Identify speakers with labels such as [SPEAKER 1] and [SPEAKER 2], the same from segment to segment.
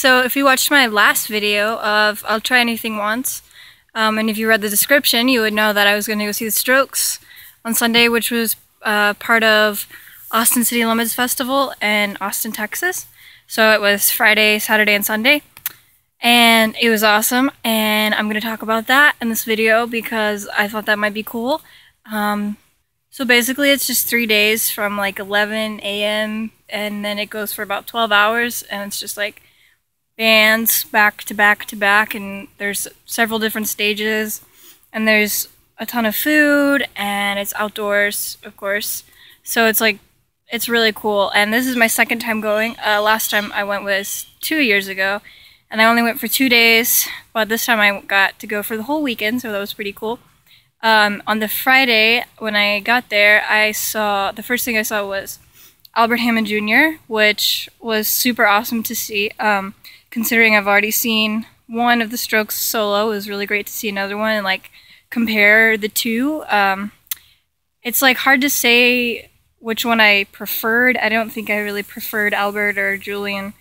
[SPEAKER 1] So if you watched my last video of I'll Try Anything Once, and if you read the description, you would know that I was going to go see the Strokes on Sunday, which was part of Austin City Limits Festival in Austin, Texas. So it was Friday, Saturday, and Sunday, and it was awesome, and I'm going to talk about that in this video because I thought that might be cool. So basically it's just 3 days from like 11 a.m. and then it goes for about 12 hours, and it's just like bands back to back to back, and there's several different stages, and there's a ton of food, and it's outdoors, of course. So it's really cool, and this is my second time going. Last time I went was 2 years ago, and I only went for 2 days, but this time I got to go for the whole weekend, so that was pretty cool. On the Friday, when I got there, the first thing I saw was Albert Hammond Jr., which was super awesome to see. Considering I've already seen one of the Strokes solo, it was really great to see another one and like compare the two. It's like hard to say which one I preferred. I don't think I really preferred Albert or Julian,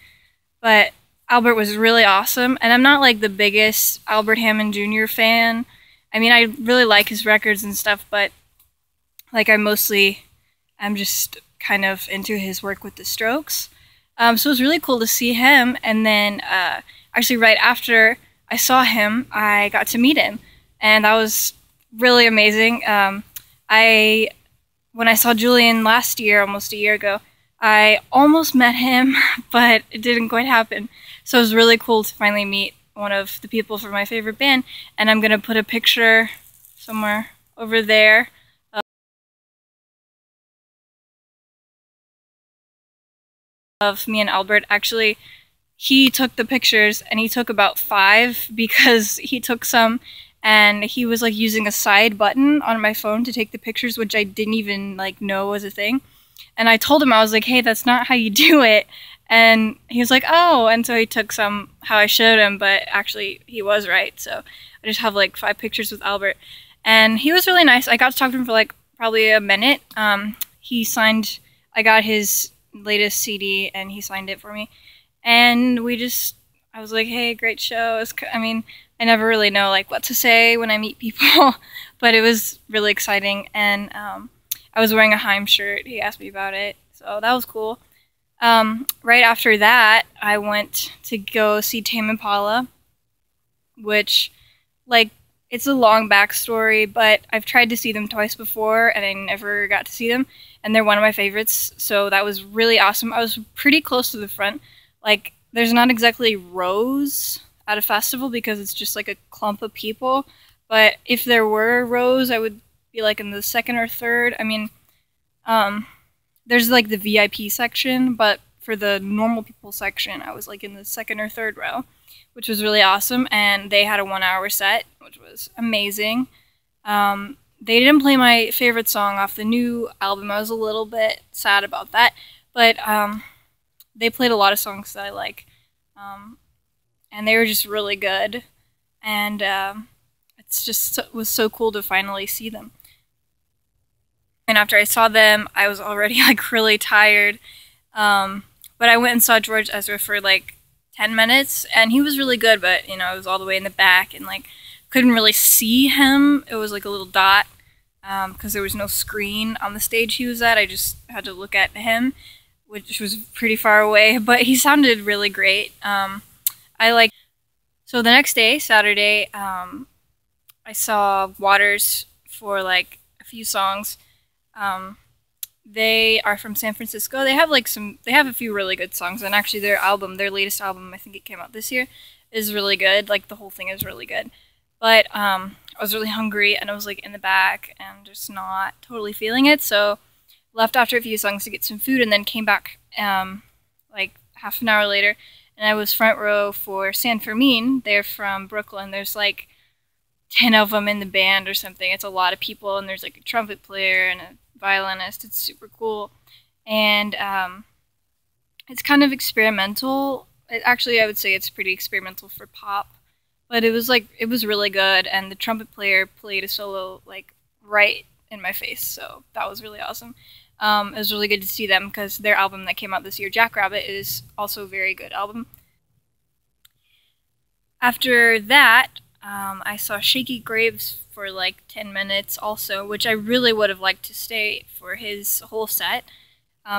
[SPEAKER 1] but Albert was really awesome, and I'm not like the biggest Albert Hammond Jr. fan. I mean, I really like his records and stuff, but like I'm just kind of into his work with the Strokes. So it was really cool to see him, and then actually right after I saw him, I got to meet him, and that was really amazing. When I saw Julian last year, almost a year ago, I almost met him, but it didn't quite happen. So it was really cool to finally meet one of the people from my favorite band, and I'm gonna put a picture somewhere over there of me and Albert. Actually, he took the pictures, and he took about 5 because he took some and he was like using a side button on my phone to take the pictures, which I didn't even like know was a thing. And I told him, I was like, hey, that's not how you do it. And he was like, oh, and so he took some how I showed him, but actually he was right. So I just have like 5 pictures with Albert, and he was really nice. I got to talk to him for like probably a minute. I got his latest CD, and he signed it for me. And I was like, hey, great show. I mean, I never really know like what to say when I meet people, but it was really exciting. And I was wearing a Haim shirt. He asked me about it, so that was cool. Right after that, I went to go see Tame Impala, which, like, it's a long backstory, but I've tried to see them twice before, and I never got to see them, and they're one of my favorites, so that was really awesome. I was pretty close to the front. Like, there's not exactly rows at a festival because it's just, like, a clump of people, but if there were rows, I would be, like, in the second or third. I mean, there's like the VIP section, but for the normal people section, I was like in the second or third row, which was really awesome. And they had a 1-hour set, which was amazing. They didn't play my favorite song off the new album. I was a little bit sad about that, but they played a lot of songs that I like, and they were just really good. And it was so cool to finally see them. And after I saw them, I was already like really tired. But I went and saw George Ezra for like 10 minutes, and he was really good, but you know, I was all the way in the back and like couldn't really see him. It was like a little dot because there was no screen on the stage he was at. I just had to look at him, which was pretty far away, but he sounded really great. So the next day, Saturday, I saw Waters for like a few songs. They are from San Francisco. They have a few really good songs, and actually their latest album, I think it came out this year, is really good. Like the whole thing is really good. But I was really hungry, and I was like in the back and just not totally feeling it, so left after a few songs to get some food, and then came back like half an hour later, and I was front row for San Fermin. They're from Brooklyn. There's like 10 of them in the band or something. It's a lot of people, and there's like a trumpet player and a violinist. It's super cool, and it's kind of experimental. Actually, I would say it's pretty experimental for pop, but it was really good, and the trumpet player played a solo like right in my face, so that was really awesome. It was really good to see them because their album that came out this year, Jackrabbit, is also a very good album. After that, I saw Shaky Graves for like 10 minutes also, which I really would have liked to stay for his whole set.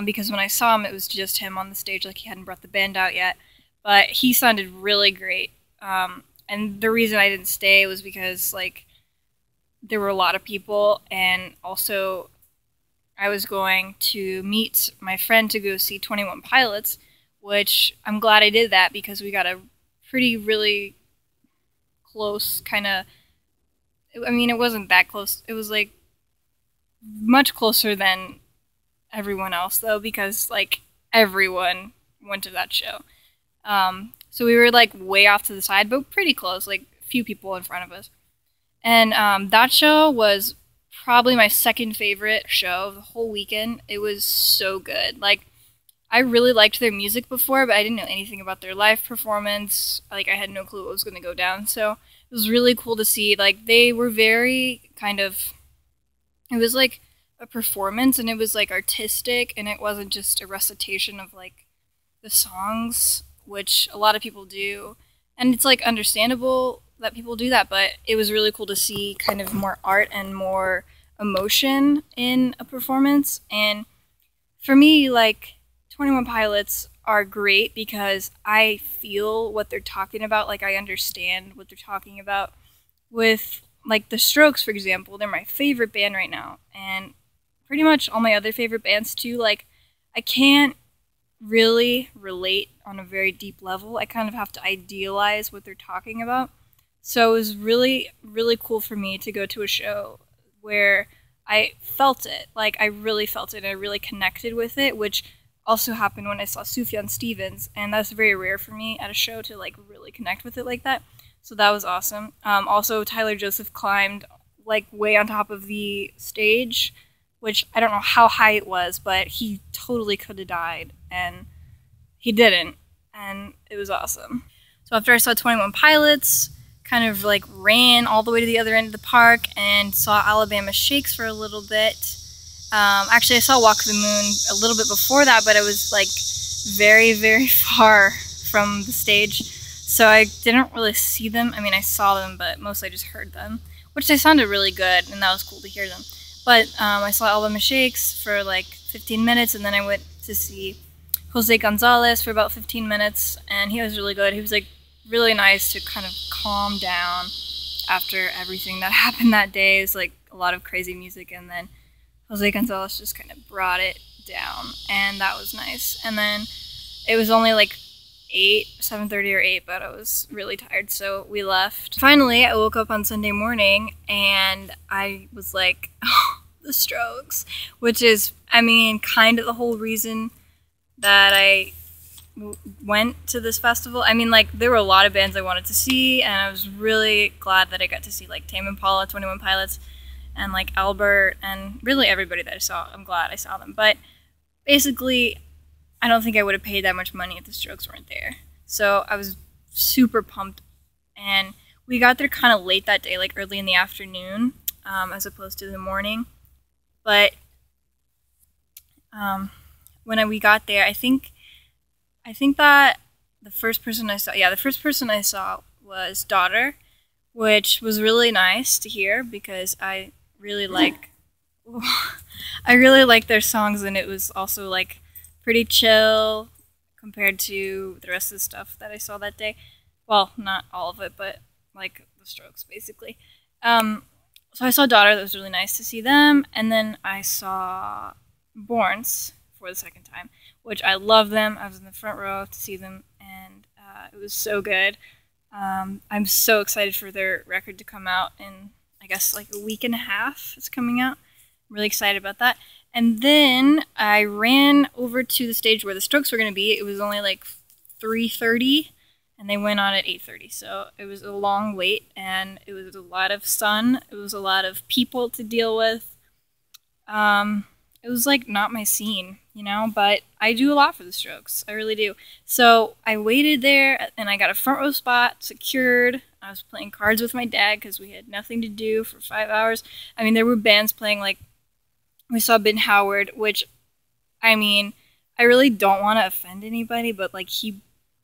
[SPEAKER 1] Because when I saw him, it was just him on the stage, like he hadn't brought the band out yet. But he sounded really great. And the reason I didn't stay was because, like, there were a lot of people, and also I was going to meet my friend to go see 21 Pilots, which I'm glad I did that because we got a really close kind of. I mean, it wasn't that close. It was like much closer than everyone else, though, because like everyone went to that show. So we were like way off to the side, but pretty close, like a few people in front of us. And that show was probably my second favorite show of the whole weekend. It was so good. Like, I really liked their music before, but I didn't know anything about their live performance. Like, I had no clue what was going to go down. So it was really cool to see. Like, they were very kind of. It was like a performance, and it was like artistic, and it wasn't just a recitation of like the songs, which a lot of people do. And it's like understandable that people do that, but it was really cool to see kind of more art and more emotion in a performance. And for me, like, 21 Pilots are great because I feel what they're talking about. Like, I understand what they're talking about. With like the Strokes, for example, they're my favorite band right now, and pretty much all my other favorite bands too. Like, I can't really relate on a very deep level. I kind of have to idealize what they're talking about. So it was really, really cool for me to go to a show where I felt it. Like, I really felt it, and I really connected with it, which also happened when I saw Sufjan Stevens, and that's very rare for me at a show to like really connect with it like that. So that was awesome. Also, Tyler Joseph climbed like way on top of the stage, which I don't know how high it was, but he totally could have died, and he didn't, and it was awesome. So after I saw 21 Pilots, kind of like ran all the way to the other end of the park and saw Alabama Shakes for a little bit. Actually, I saw Walk the Moon a little bit before that, but it was like very, very far from the stage, so I didn't really see them. I mean, I saw them, but mostly I just heard them, which they sounded really good, and that was cool to hear them. But I saw Alabama Shakes for like 15 minutes, and then I went to see Jose Gonzalez for about 15 minutes, and he was really good. He was like really nice to kind of calm down after everything that happened that day. It was like a lot of crazy music, and then Jose Gonzalez just kind of brought it down, and that was nice. And then it was only like 7:30 or 8, but I was really tired, so we left. Finally, I woke up on Sunday morning, and I was like, oh, the Strokes, which is, I mean, kind of the whole reason that I went to this festival. I mean, like, there were a lot of bands I wanted to see, and I was really glad that I got to see, like, Tame Impala, 21 Pilots, and, like, Albert, and really everybody that I saw. I'm glad I saw them. But basically, I don't think I would have paid that much money if the Strokes weren't there. So I was super pumped, and we got there kind of late that day, like early in the afternoon, as opposed to the morning. But when we got there, I think that the first person I saw was Daughter, which was really nice to hear because I really like their songs, and it was also like pretty chill compared to the rest of the stuff that I saw that day. Well, not all of it, but like the Strokes, basically. So I saw Daughter. That was really nice to see them. And then I saw Borns for the second time, which I love them. I was in the front row to see them, and it was so good. I'm so excited for their record to come out in, I guess, like a week and a half. It's coming out. I'm really excited about that. And then I ran over to the stage where the Strokes were going to be. It was only like 3:30, and they went on at 8:30. So it was a long wait, and it was a lot of sun. It was a lot of people to deal with. It was like not my scene, you know, but I do a lot for the Strokes. I really do. So I waited there, and I got a front row spot secured. I was playing cards with my dad because we had nothing to do for 5 hours. I mean, there were bands playing, like, we saw Ben Howard, which, I mean, I really don't want to offend anybody, but, like, he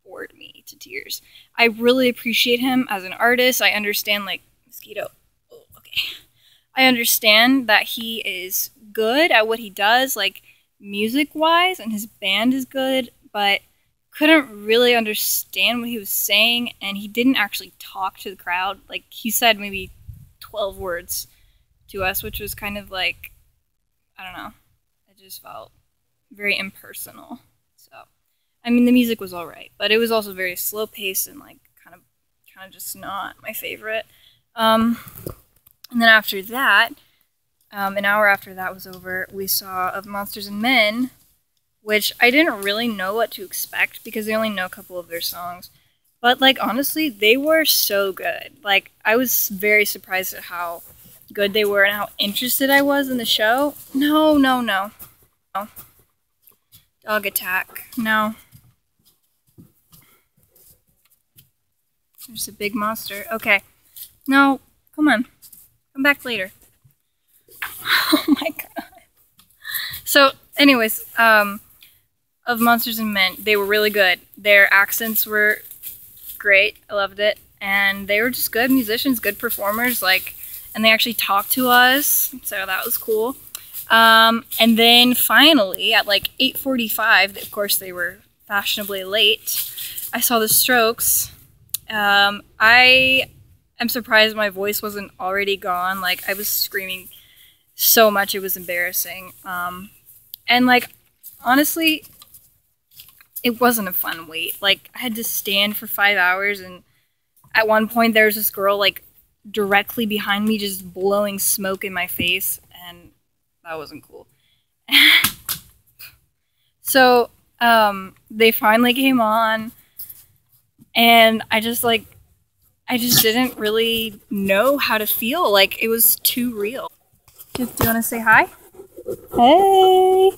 [SPEAKER 1] bored me to tears. I really appreciate him as an artist. I understand, like, mosquito. Oh, okay. I understand that he is good at what he does, like, music-wise, and his band is good, but couldn't really understand what he was saying, and he didn't actually talk to the crowd. Like, he said maybe 12 words to us, which was kind of like, I don't know, it just felt very impersonal. So, I mean, the music was alright, but it was also very slow paced and like kind of just not my favorite. And then after that, an hour after that was over, we saw Of Monsters and Men, which I didn't really know what to expect because I only know a couple of their songs. But, like, honestly, they were so good. Like, I was very surprised at how good they were and how interested I was in the show. No, no, no. No. Dog attack. No. There's a big monster. Okay. No, come on. Come back later. Oh my god. So, anyways, Of Monsters and Men, they were really good. Their accents were great. I loved it. And they were just good musicians, good performers, like, and they actually talked to us, so that was cool. And then finally, at like 8:45, of course they were fashionably late, I saw the Strokes. I am surprised my voice wasn't already gone. Like, I was screaming so much, it was embarrassing. And like, honestly, it wasn't a fun wait. Like, I had to stand for 5 hours, and at one point there was this girl like directly behind me just blowing smoke in my face, and that wasn't cool. So, they finally came on, and I just didn't really know how to feel. Like, it was too real. Do you want to say hi? Hey!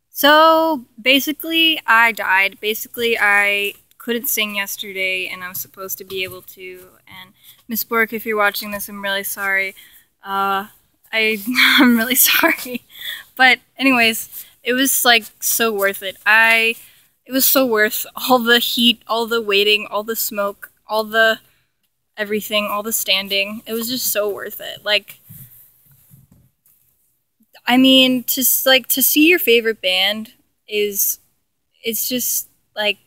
[SPEAKER 1] So, basically, I died. Basically, I couldn't sing yesterday, and I'm supposed to be able to. And Miss Bork, if you're watching this, I'm really sorry. I'm really sorry. But anyways, it was like so worth it. It was so worth all the heat, all the waiting, all the smoke, all the everything, all the standing. It was just so worth it. Like, I mean, to see your favorite band it's just like,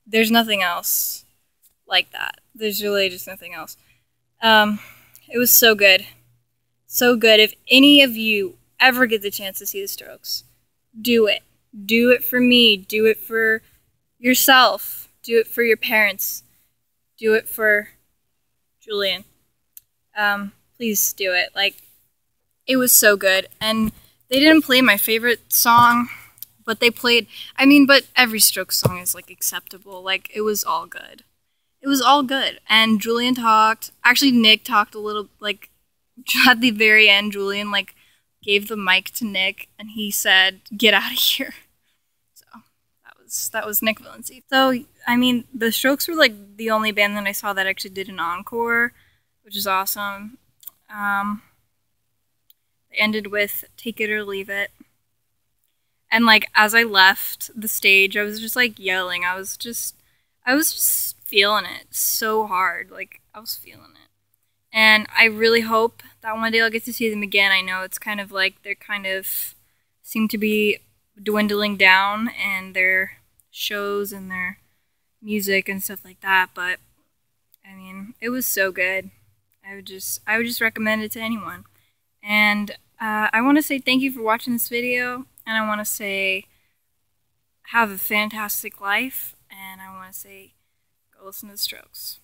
[SPEAKER 1] there's nothing else like that. There's really just nothing else. It was so good. So good. If any of you ever get the chance to see the Strokes, do it. Do it for me. Do it for yourself. Do it for your parents. Do it for Julian. Please do it. Like, it was so good. And they didn't play my favorite song, but they played, I mean, but every Strokes song is, like, acceptable. Like, it was all good. It was all good. And Julian talked. Actually, Nick talked a little, like, at the very end, Julian, like, gave the mic to Nick, and he said, "Get out of here." So, that was Nick Valenci. So, I mean, the Strokes were, like, the only band that I saw that actually did an encore, which is awesome. They ended with "Take It or Leave It." And, like, as I left the stage, I was just, like, yelling. I was just feeling it so hard. Like, I was feeling it. And I really hope that one day I'll get to see them again. I know it's kind of like they're kind of seem to be dwindling down in their shows and their music and stuff like that, but I mean, it was so good. I would just recommend it to anyone. And I want to say thank you for watching this video, and I want to say have a fantastic life, and I want to say go listen to the Strokes.